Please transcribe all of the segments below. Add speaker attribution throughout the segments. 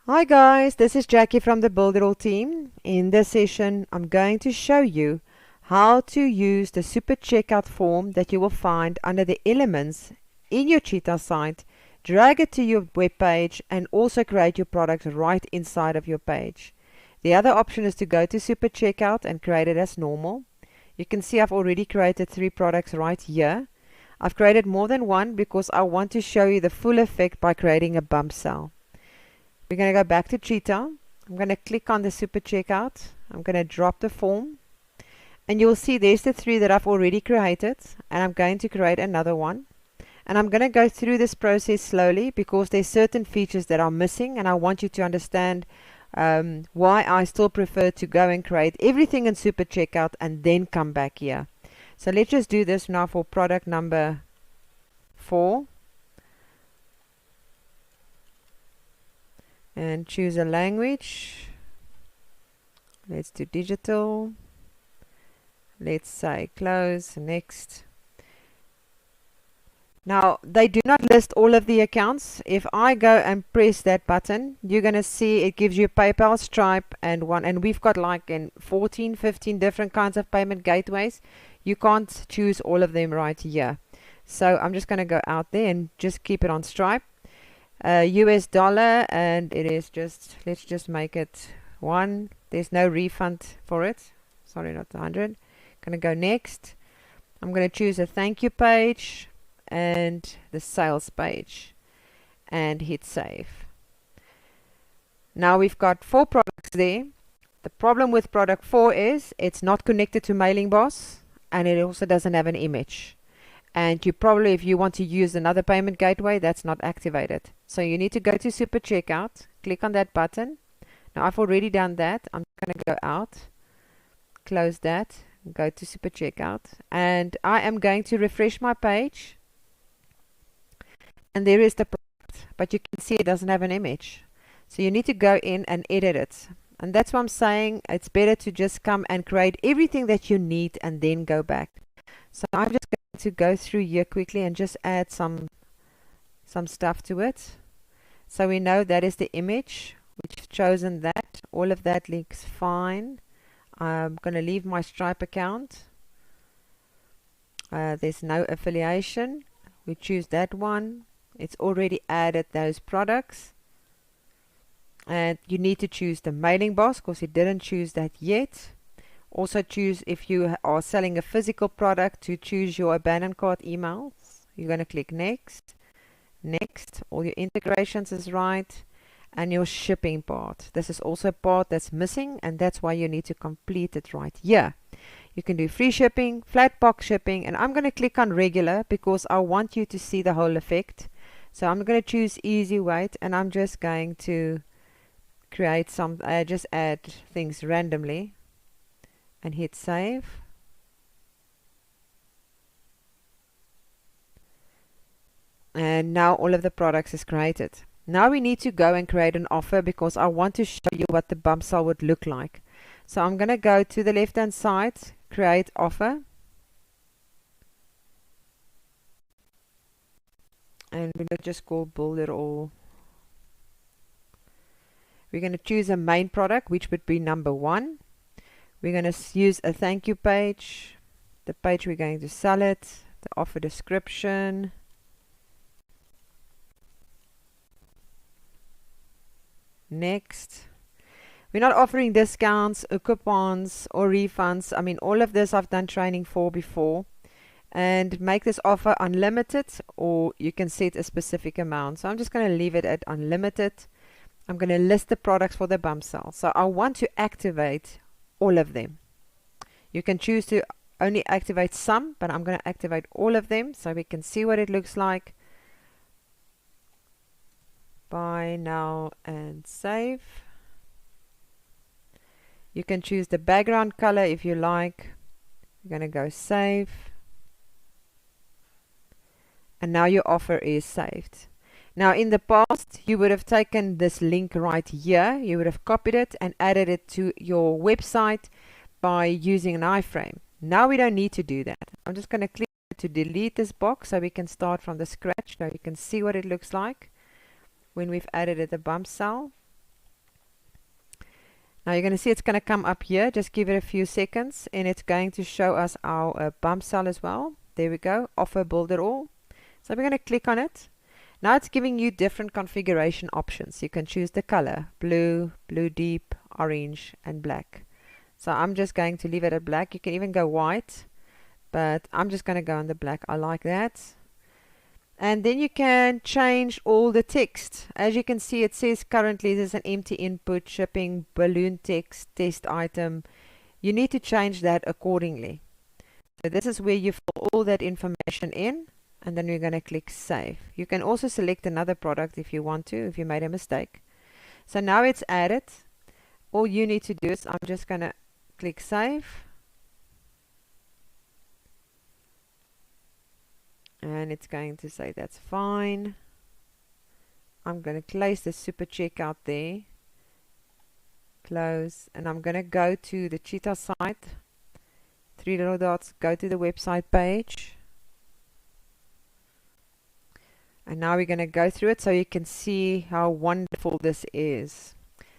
Speaker 1: Hi guys, this is Jackie from the Builderall team. In this session, I'm going to show you how to use the super checkout form that you will find under the elements in your Cheetah site, drag it to your web page, and also create your product right inside of your page. The other option is to go to super checkout and create it as normal. You can see I've already created 3 products right here. I've created more than one because I want to show you the full effect by creating a bump cell. We're going to go back to Cheetah. I'm going to click on the super checkout. I'm going to drop the form. And you'll see there's the 3 that I've already created. And I'm going to create another one. And I'm going to go through this process slowly because there's certain features that are missing. And I want you to understand why I still prefer to go and create everything in super checkout and then come back here. So let's just do this now for product number 4. And choose a language. Let's do digital. Let's say close, next. Now they do not list all of the accounts. If I go and press that button, you're going to see it gives you PayPal, Stripe, and we've got like 14, 15 different kinds of payment gateways. You can't choose all of them right here. So I'm just going to go out there and just keep it on Stripe. US dollar, and it is just, let's just make it 1. There's no refund for it. Sorry, not 100. Gonna go next. I'm gonna choose a thank you page and the sales page and hit save. Now we've got 4 products there. The problem with product 4 is it's not connected to Mailing Boss, and it also doesn't have an image. And you probably, if you want to use another payment gateway, that's not activated. So you need to go to super checkout, click on that button. Now I've already done that. I'm going to go out, close that, go to super checkout, and I am going to refresh my page. And there is the product, but you can see it doesn't have an image. So you need to go in and edit it. And that's why I'm saying it's better to just come and create everything that you need and then go back. So I'm just going to go through here quickly and just add some stuff to it. So we know that is the image. We've chosen that. All of that looks fine. I'm going to leave my Stripe account. There's no affiliation. We choose that one. It's already added those products. And you need to choose the Mailing Boss because it didn't choose that yet. Also choose, if you are selling a physical product, to choose your abandoned cart emails. You're going to click next. Next. All your integrations is right. And your shipping part. This is also a part that's missing, and that's why you need to complete it right here. You can do free shipping, flat box shipping, and I'm going to click on regular because I want you to see the whole effect. So I'm going to choose easy weight, and I'm just going to create some, just add things randomly. And hit save. And now all of the products is created. Now we need to go and create an offer because I want to show you what the bump cell would look like. So I'm going to go to the left hand side, create offer. And we'll just call Builderall. We're going to choose a main product, which would be number 1. We're going to use a thank you page, the page we're going to sell it, the offer description. Next. We're not offering discounts or coupons or refunds. I mean, all of this I've done training for before. And make this offer unlimited, or you can set a specific amount. So I'm just going to leave it at unlimited. I'm going to list the products for the bump cell. So I want to activate all of them. You can choose to only activate some, but I'm going to activate all of them so we can see what it looks like. Buy now and save. You can choose the background color if you like. You're going to go save. And now your offer is saved. Now in the past, you would have taken this link right here, you would have copied it and added it to your website by using an iFrame. Now we don't need to do that. I'm just going to click to delete this box so we can start from the scratch. Now you can see what it looks like when we've added it a bump cell. Now you're going to see it's going to come up here. Just give it a few seconds and it's going to show us our bump cell as well. There we go, offer Builderall. So we're going to click on it. Now it's giving you different configuration options. You can choose the color, blue, blue deep, orange and black. So I'm just going to leave it at black. You can even go white, but I'm just going to go on the black. I like that. And then you can change all the text. As you can see, it says currently there's an empty input, shipping, balloon text, test item. You need to change that accordingly. So this is where you fill all that information in, and then we're going to click save. You can also select another product if you want to, if you made a mistake. So now it's added. All you need to do is, I'm just going to click save. And it's going to say that's fine. I'm going to close the super checkout there. Close. And I'm going to go to the Cheetah site. 3 little dots. Go to the website page. And now we're going to go through it so you can see how wonderful this is.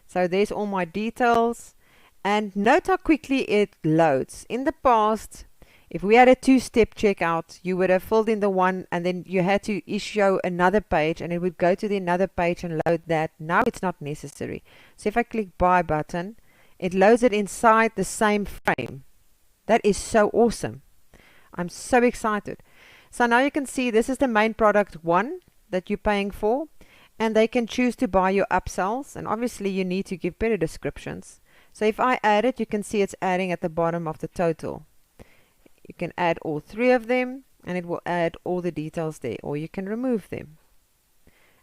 Speaker 1: So there's all my details. And note how quickly it loads. In the past, if we had a two-step checkout, you would have filled in the one and then you had to issue another page and it would go to the another page and load that. Now it's not necessary. So if I click buy button, it loads it inside the same frame. That is so awesome. I'm so excited. So now you can see this is the main product 1 that you're paying for, and they can choose to buy your upsells, and obviously you need to give better descriptions. So if I add it, you can see it's adding at the bottom of the total. You can add all 3 of them and it will add all the details there, or you can remove them.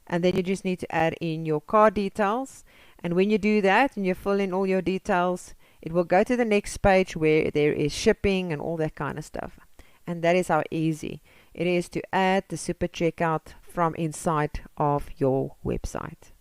Speaker 1: And then you just need to add in your card details, and when you do that and you fill in all your details, it will go to the next page where there is shipping and all that kind of stuff. And that is how easy it is to add the super checkout from inside of your website.